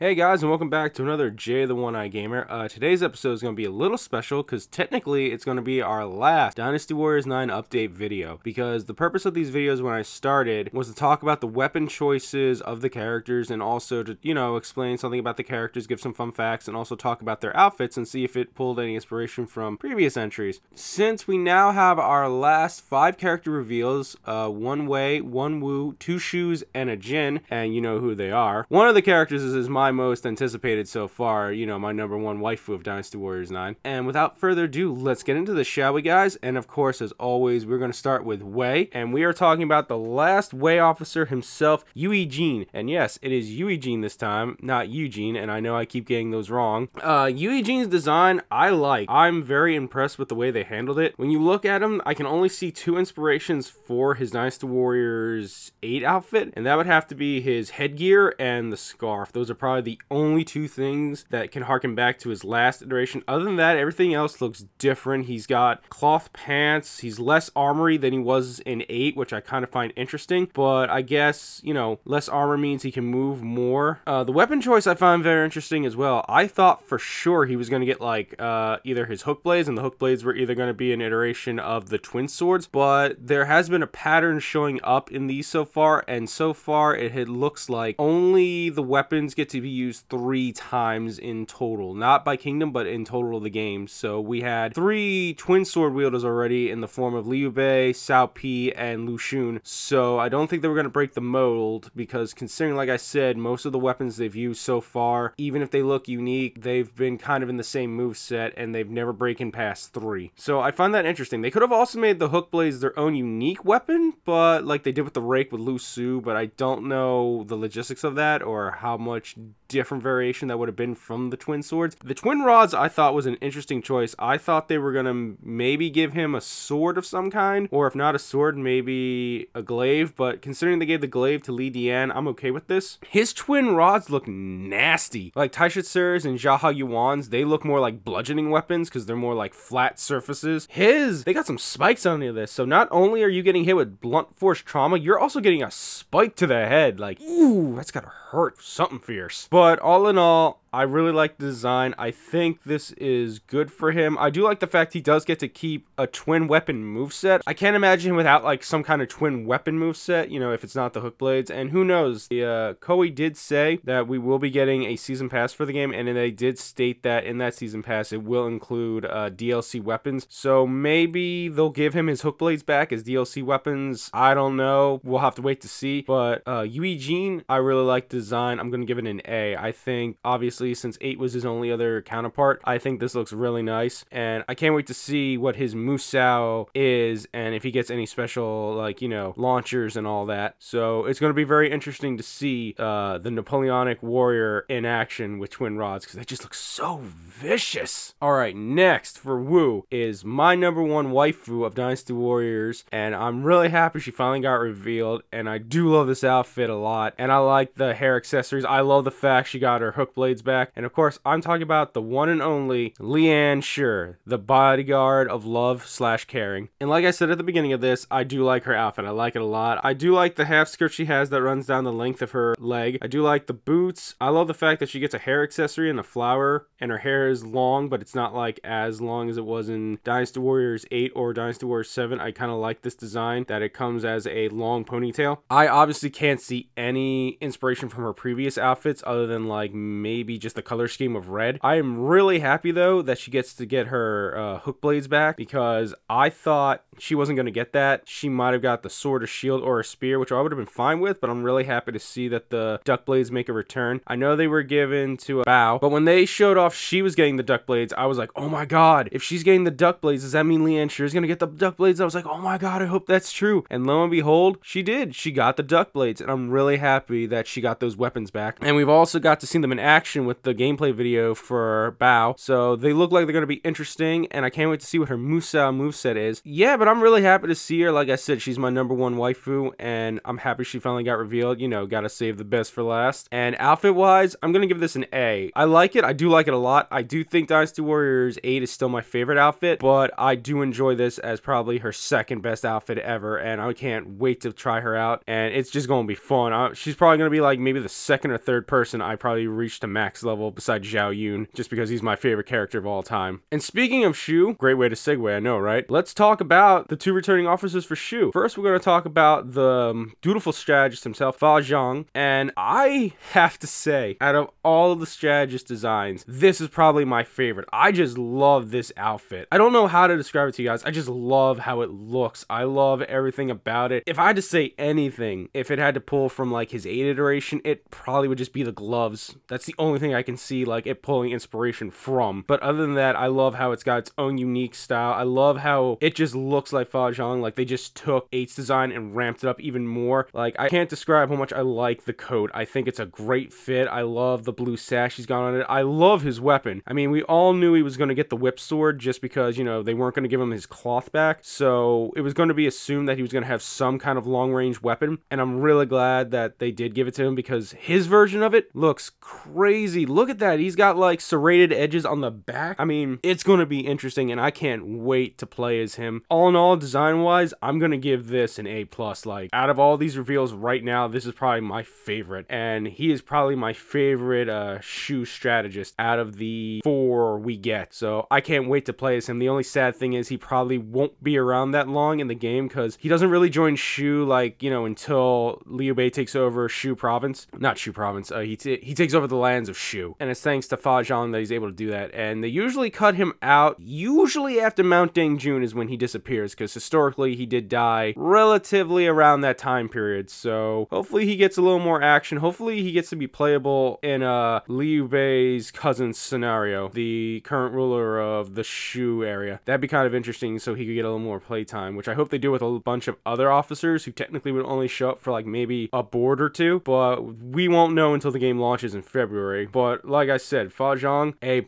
Hey guys, and welcome back to another Jay the One-Eye Gamer. Today's episode is going to be a little special because technically it's going to be our last Dynasty Warriors 9 update video, because the purpose of these videos when I started was to talk about the weapon choices of the characters and also to, explain something about the characters, give some fun facts, and also talk about their outfits and see if it pulled any inspiration from previous entries. Since we now have our last 5 character reveals, one Wei, one Wu, 2 Shoes, and a Jin, and you know who they are. One of the characters is my most anticipated so far, my number one waifu of Dynasty Warriors 9. And without further ado, let's get into this, shall we guys? And of course, as always, we're going to start with Wei, and we are talking about the last Wei officer himself, Yui Jin. And yes, it is Yui Jin this time, not Eugene, and I know I keep getting those wrong. Yui Jin's design, I like. I'm very impressed with the way they handled it. When you look at him, I can only see 2 inspirations for his Dynasty Warriors 8 outfit, and that would have to be his headgear and the scarf. Those are probably the only 2 things that can harken back to his last iteration. Other than that, everything else looks different. He's got cloth pants. He's less armory than he was in 8, which I kind of find interesting, but I guess, less armor means he can move more. The weapon choice I find very interesting as well. I thought for sure he was going to get like either his hook blades, and the hook blades were either going to be an iteration of the twin swords, but there has been a pattern showing up in these so far, and so far it looks like only the weapons get to be used 3 times in total, not by kingdom but in total of the game. So we had 3 twin sword wielders already in the form of Liu Bei, Cao Pi, and Lu Xun, so I don't think they were going to break the mold, because considering, like I said, most of the weapons they've used so far, even if they look unique, they've been kind of in the same moveset and they've never broken past 3. So I find that interesting. They could have also made the hook blades their own unique weapon, but like they did with the rake with Lu Su, but I don't know the logistics of that or how much different variation that would have been from the twin swords. The twin rods I thought was an interesting choice. I thought they were gonna maybe give him a sword of some kind, or if not a sword, maybe a glaive, but considering they gave the glaive to Li Dian, I'm okay with this. His twin rods look nasty. Like Taishitsu's and Jaha Yuan's, they look more like bludgeoning weapons because they're more like flat surfaces. They got some spikes on this, so not only are you getting hit with blunt force trauma, you're also getting a spike to the head. Like, ooh, that's gotta hurt something fierce. But all in all, I really like the design. I think this is good for him. I do like the fact he does get to keep a twin weapon moveset. I can't imagine him without like some kind of twin weapon moveset, if it's not the hook blades. And who knows, the Koei did say that we will be getting a season pass for the game, and they did state that in that season pass it will include DLC weapons. So maybe they'll give him his hook blades back as DLC weapons. I don't know. We'll have to wait to see. But Yui Jin, I really like the design. I'm going to give it an A. I think, obviously, since 8 was his only other counterpart, I think this looks really nice, and I can't wait to see what his Musou is and if he gets any special, like, launchers and all that. So it's going to be very interesting to see the Napoleonic warrior in action with twin rods, because they just look so vicious. Alright, next for Wu is my number 1 waifu of Dynasty Warriors, and I'm really happy she finally got revealed, and I do love this outfit a lot, and I like the hair accessories. I love the fact she got her hook blades back. And of course, I'm talking about the one and only Lian Shi, the bodyguard of love / caring. And like I said at the beginning of this, I do like her outfit. I like it a lot. I do like the half skirt she has that runs down the length of her leg. I do like the boots. I love the fact that she gets a hair accessory and a flower, and her hair is long, but it's not like as long as it was in Dynasty Warriors 8 or Dynasty Warriors 7. I kind of like this design that it comes as a long ponytail. I obviously can't see any inspiration from her previous outfits other than like maybe just the color scheme of red. I am really happy though that she gets to get her hook blades back, because I thought she wasn't going to get that. She might have got the sword or shield or a spear, which I would have been fine with, but I'm really happy to see that the duck blades make a return. I know they were given to a Bao, but when they showed off she was getting the duck blades, I was like, oh my god, if she's getting the duck blades, does that mean Lian Shi is going to get the duck blades? I was like, oh my god, I hope that's true. And lo and behold, she did. She got the duck blades, and I'm really happy that she got those weapons back. And we've also got to see them in action with the gameplay video for Bao. So they look like they're going to be interesting, and I can't wait to see what her Musou moveset is. Yeah, but I'm really happy to see her. Like I said, she's my #1 waifu, and I'm happy she finally got revealed. You know, gotta save the best for last. And outfit-wise, I'm going to give this an A. I like it. I do like it a lot. I do think Dynasty Warriors 8 is still my favorite outfit, but I do enjoy this as probably her second best outfit ever, and I can't wait to try her out, and it's just going to be fun. She's probably going to be like maybe the second or third person I probably reached to max level besides Zhao Yun, just because he's my favorite character of all time. And speaking of Shu, great way to segue, I know, right? Let's talk about the 2 returning officers for Shu. First, we're going to talk about the dutiful strategist himself, Fa Zhang, and I have to say, out of all of the strategist designs, this is probably my favorite. I just love this outfit. I don't know how to describe it to you guys. I just love how it looks. I love everything about it. If I had to say anything, if it had to pull from like his 8 iteration, it probably would just be the gloves. That's the only thing I can see like it pulling inspiration from. But other than that, I love how it's got its own unique style. I love how it just looks like Fa Zhang. Like they just took 8's design and ramped it up even more. Like I can't describe how much I like the coat. I think it's a great fit. I love the blue sash he's got on it. I love his weapon. I mean, we all knew he was going to get the whip sword just because, you know, they weren't going to give him his cloth back. So it was going to be assumed that he was going to have some kind of long range weapon. And I'm really glad that they did give it to him because his version of it looks crazy. Look at that. He's got like serrated edges on the back. I mean, it's going to be interesting and I can't wait to play as him. All in all, design wise, I'm going to give this an A+. Like out of all these reveals right now, this is probably my favorite. And he is probably my favorite Shu strategist out of the 4 we get. So I can't wait to play as him. The only sad thing is he probably won't be around that long in the game because he doesn't really join Shu like, you know, until Liu Bei takes over Shu province. Not Shu province. He takes over the lands of Shu. And it's thanks to Fa Zhang that he's able to do that. And they usually cut him out. Usually after Mount Dangjun is when he disappears because historically he did die relatively around that time period. So hopefully he gets a little more action. Hopefully he gets to be playable in Liu Bei's cousin's scenario, the current ruler of the Shu area. That'd be kind of interesting so he could get a little more playtime, which I hope they do with a bunch of other officers who technically would only show up for like maybe a board or 2, but we won't know until the game launches in February. But like I said, Fa Zhang, A+.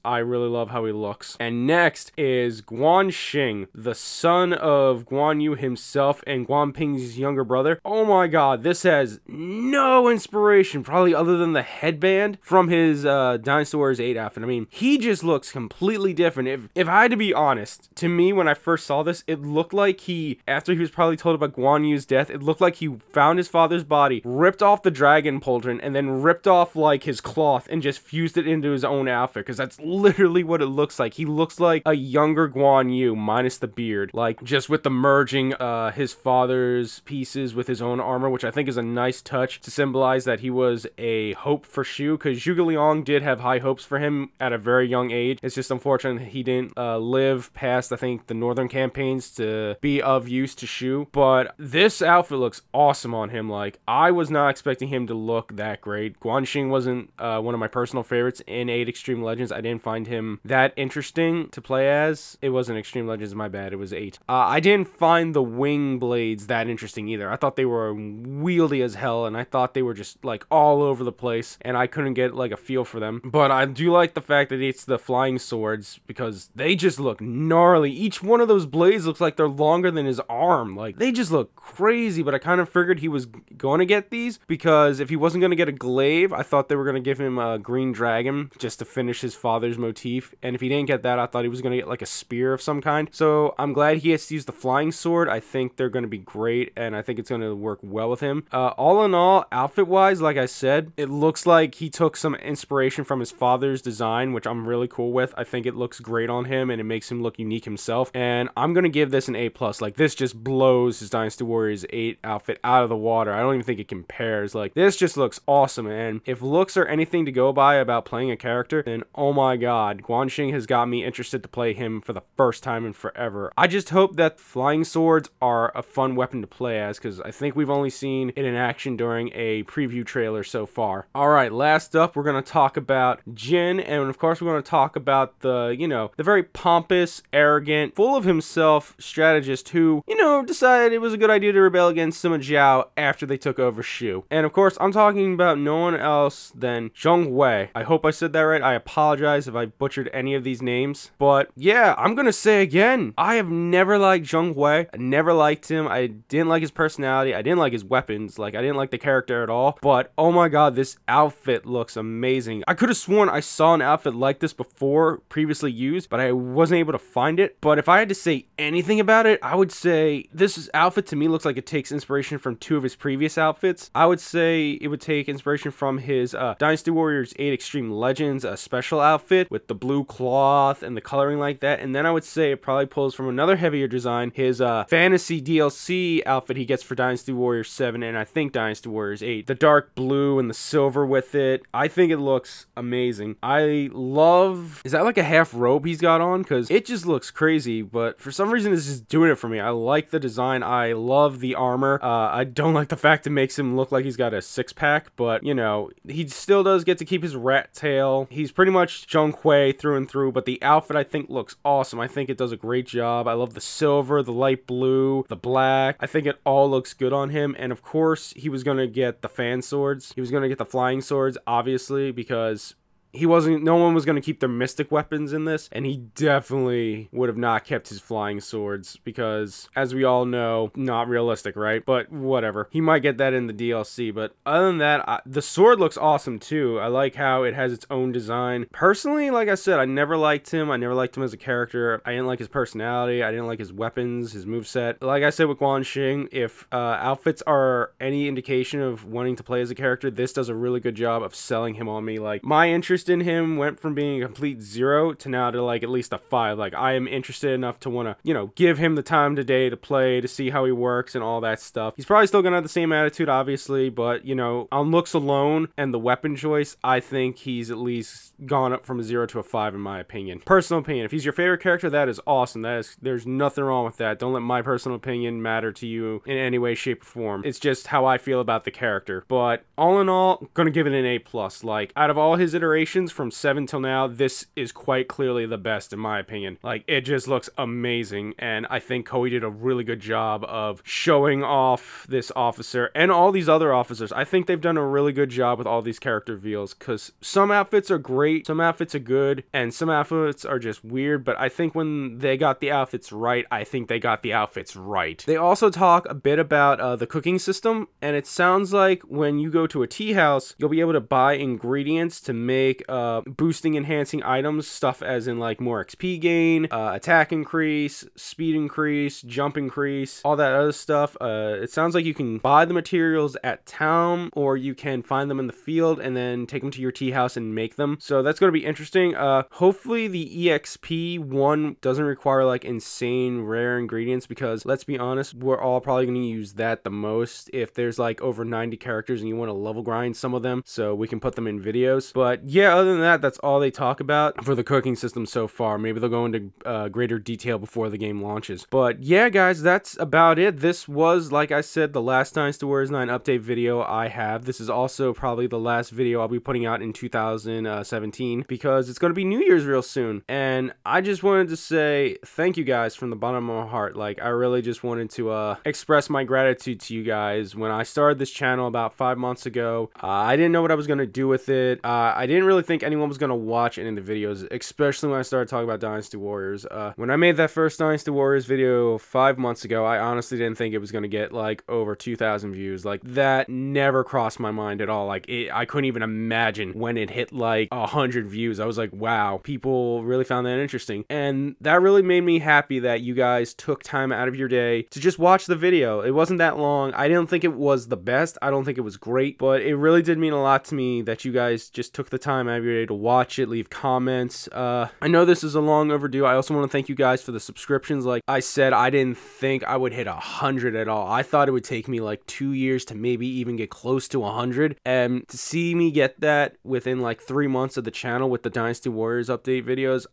I really love how he looks. And next is Guan Xing, the son of Guan Yu himself and Guan Ping's younger brother. Oh my god, this has no inspiration, probably other than the headband from his Dynasty Warriors 8 outfit. I mean, he just looks completely different. If I had to be honest, to me, when I first saw this, it looked like after he was probably told about Guan Yu's death, it looked like he found his father's body, ripped off the dragon pauldron, and then ripped off like his cloth and just fused it into his own outfit, because that's literally what it looks like. He looks like a younger Guan Yu minus the beard, like just with the merging his father's pieces with his own armor, which I think is a nice touch to symbolize that he was a hope for Shu, because Zhuge Liang did have high hopes for him at a very young age. It's just unfortunate he didn't live past, I think, the northern campaigns to be of use to Shu. But this outfit looks awesome on him. Like, I was not expecting him to look that great. Guan Xing wasn't one of my personal favorites in 8 Extreme Legends. I didn't find him that interesting to play as. It wasn't Extreme Legends, my bad. It was 8. I didn't find the wing blades that interesting either. I thought they were wieldy as hell, and I thought they were just like all over the place, and I couldn't get like a feel for them. But I do like the fact that it's the flying swords, because they just look gnarly. Each one of those blades looks like they're longer than his arm. Like, they just look crazy. But I kind of figured he was going to get these, because if he wasn't going to get a glaive, I thought they were going to give him a green dragon just to finish his father's motif. And if he didn't get that, I thought he was going to get like a spear of some kind. So I'm glad he has to use the flying sword. I think they're going to be great, and I think it's going to work well with him. All in all, outfit wise, like I said, it looks like he took some inspiration from his father's design, which I'm really cool with. I think it looks great on him, and it makes him look unique himself. And I'm going to give this an A+. Like, this just blows his Dynasty Warriors 8 outfit out of the water. I don't even think it compares. Like, this just looks awesome. And if looks are anything to go by about playing a character, then oh my god, Guan Xing has got me interested to play him for the first time in forever. I just hope that flying swords are a fun weapon to play as, because I think we've only seen it in action during a preview trailer so far. Alright, last up, we're going to talk about Jin, and of course we're going to talk about the, you know, the very pompous, arrogant, full of himself strategist who, you know, decided it was a good idea to rebel against Sima Zhao after they took over Shu. And of course, I'm talking about no one else than Zhong Wei. I hope I said that right. I apologize if I butchered any of these names. But yeah, I'm gonna say again, I have never liked Zhong Wei. I never liked him. I didn't like his personality. I didn't like his weapons. Like, I didn't like the character at all. But oh my god, this outfit looks amazing. I could have sworn I saw an outfit like this before, previously used, but I wasn't able to find it. But if I had to say anything about it, I would say this outfit to me looks like it takes inspiration from two of his previous outfits. I would say it would take inspiration from his Dynasty Warriors 8 Extreme Legends special outfit with the blue cloth and the coloring like that. And then I would say it probably pulls from another heavier design, his fantasy DLC outfit he gets for Dynasty Warriors 7 and I think Dynasty Warriors 8. The dark blue and the silver with it. I think it looks amazing. I love... Is that like a half robe he's got on? Because it just looks crazy, but for some reason it's just doing it for me. I like the design. I love the armor. I don't like the fact it makes him look like he's got a six-pack, but, you know, he still does get to keep his rat tail. He's pretty much Zhong Hui through and through, but the outfit I think looks awesome. I think it does a great job. I love the silver, the light blue, the black. I think it all looks good on him, and of course, he was going to get the fan swords. He was going to get the flying swords, obviously, because... no one was going to keep their mystic weapons in this, and he definitely would have not kept his flying swords because, as we all know, not realistic, right? But whatever. He might get that in the DLC, but other than that, the sword looks awesome too. I like how it has its own design. Personally, like I said, I never liked him. I never liked him as a character. I didn't like his personality. I didn't like his weapons, his moveset. Like I said with Guan Xing, if outfits are any indication of wanting to play as a character, this does a really good job of selling him on me. Like, my interest in him went from being a complete 0 to now to like at least a 5. Like, I am interested enough to want to, you know, give him the time today to play, to see how he works and all that stuff. He's probably still gonna have the same attitude, obviously, but, you know, on looks alone and the weapon choice, I think he's at least gone up from a 0 to a 5 in my opinion. Personal opinion. If he's your favorite character, that is awesome. There's nothing wrong with that. Don't let my personal opinion matter to you in any way, shape, or form. It's just how I feel about the character. But all in all, I'm gonna give it an A+. Like, out of all his iterations from 7 till now, this is quite clearly the best in my opinion. Like, it just looks amazing, and I think Koei did a really good job of showing off this officer and all these other officers. I think they've done a really good job with all these character reveals, because some outfits are great, some outfits are good, and some outfits are just weird, but I think when they got the outfits right, I think they got the outfits right. They also talk a bit about the cooking system, and it sounds like when you go to a tea house, you'll be able to buy ingredients to make boosting, enhancing items, stuff as in like more XP gain, attack increase, speed increase, jump increase, all that other stuff. It sounds like you can buy the materials at town, or you can find them in the field and then take them to your tea house and make them. So that's going to be interesting. Hopefully the EXP one doesn't require like insane rare ingredients, because let's be honest, we're all probably going to use that the most if there's like over 90 characters and you want to level grind some of them so we can put them in videos. But yeah, other than that, that's all they talk about for the cooking system so far. Maybe they'll go into greater detail before the game launches. But yeah, guys, that's about it. This was, like I said, the last Dynasty Warriors 9 update video I have. This is also probably the last video I'll be putting out in 2017, because it's going to be New Year's real soon. And I just wanted to say thank you guys from the bottom of my heart. Like, I really just wanted to express my gratitude to you guys. When I started this channel about 5 months ago, I didn't know what I was going to do with it. I didn't really think anyone was going to watch any of the videos, especially when I started talking about Dynasty Warriors. When I made that first Dynasty Warriors video 5 months ago, I honestly didn't think it was going to get like over 2,000 views. Like, that never crossed my mind at all. Like, I couldn't even imagine when it hit like 100 views. I was like, wow, people really found that interesting. And that really made me happy that you guys took time out of your day to just watch the video. It wasn't that long. I didn't think it was the best. I don't think it was great, but it really did mean a lot to me that you guys just took the time out of your day to watch it, leave comments. I know this is a long overdue. I also want to thank you guys for the subscriptions. Like I said, I didn't think I would hit 100 at all. I thought it would take me like 2 years to maybe even get close to 100, and to see me get that within like 3 months of the channel with the Dynasty Warriors update videos,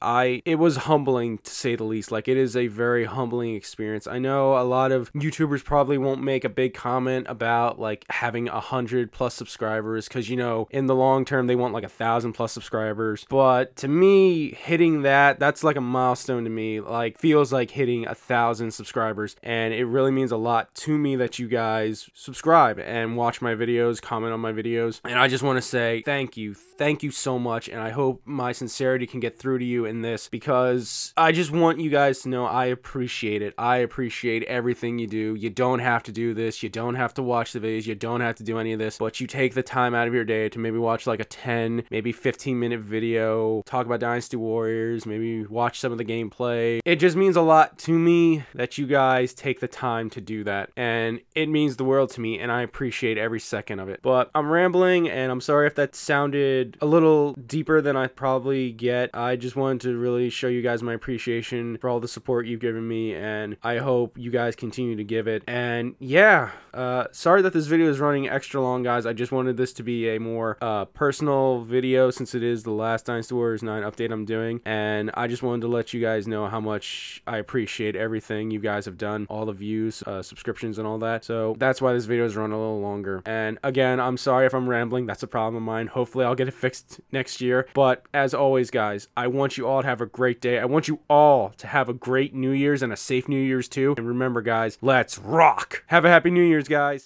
it was humbling to say the least. Like, it is a very humbling experience. I know a lot of YouTubers probably won't make a big comment about like having 100+ subscribers, because, you know, in the long term they want like 1,000 1,000 plus subscribers. But to me, hitting that's like a milestone to me. Like, feels like hitting 1,000 subscribers, and it really means a lot to me that you guys subscribe and watch my videos, comment on my videos. And I just want to say thank you so much, and I hope my sincerity can get through to you in this, because I just want you guys to know I appreciate it. I appreciate everything you do. You don't have to do this, you don't have to watch the videos, you don't have to do any of this, but you take the time out of your day to maybe watch like a 10, maybe 15-minute video, talk about Dynasty Warriors, maybe watch some of the gameplay. It just means a lot to me that you guys take the time to do that, and it means the world to me, and I appreciate every second of it. But I'm rambling, and I'm sorry if that sounded a little deeper than I probably get. I just wanted to really show you guys my appreciation for all the support you've given me, and I hope you guys continue to give it. And yeah, sorry that this video is running extra long, guys. I just wanted this to be a more personal video, since it is the last Dynasty Warriors 9 update I'm doing, and I just wanted to let you guys know how much I appreciate everything you guys have done, all the views, subscriptions, and all that. So that's why this video is running a little longer. And again, I'm sorry if I'm rambling. That's a problem of mine. Hopefully I'll get it fixed next year. But as always, guys, I want you all to have a great day. I want you all to have a great New Year's and a safe New Year's too. And remember, guys, let's rock. Have a happy New Year's, guys.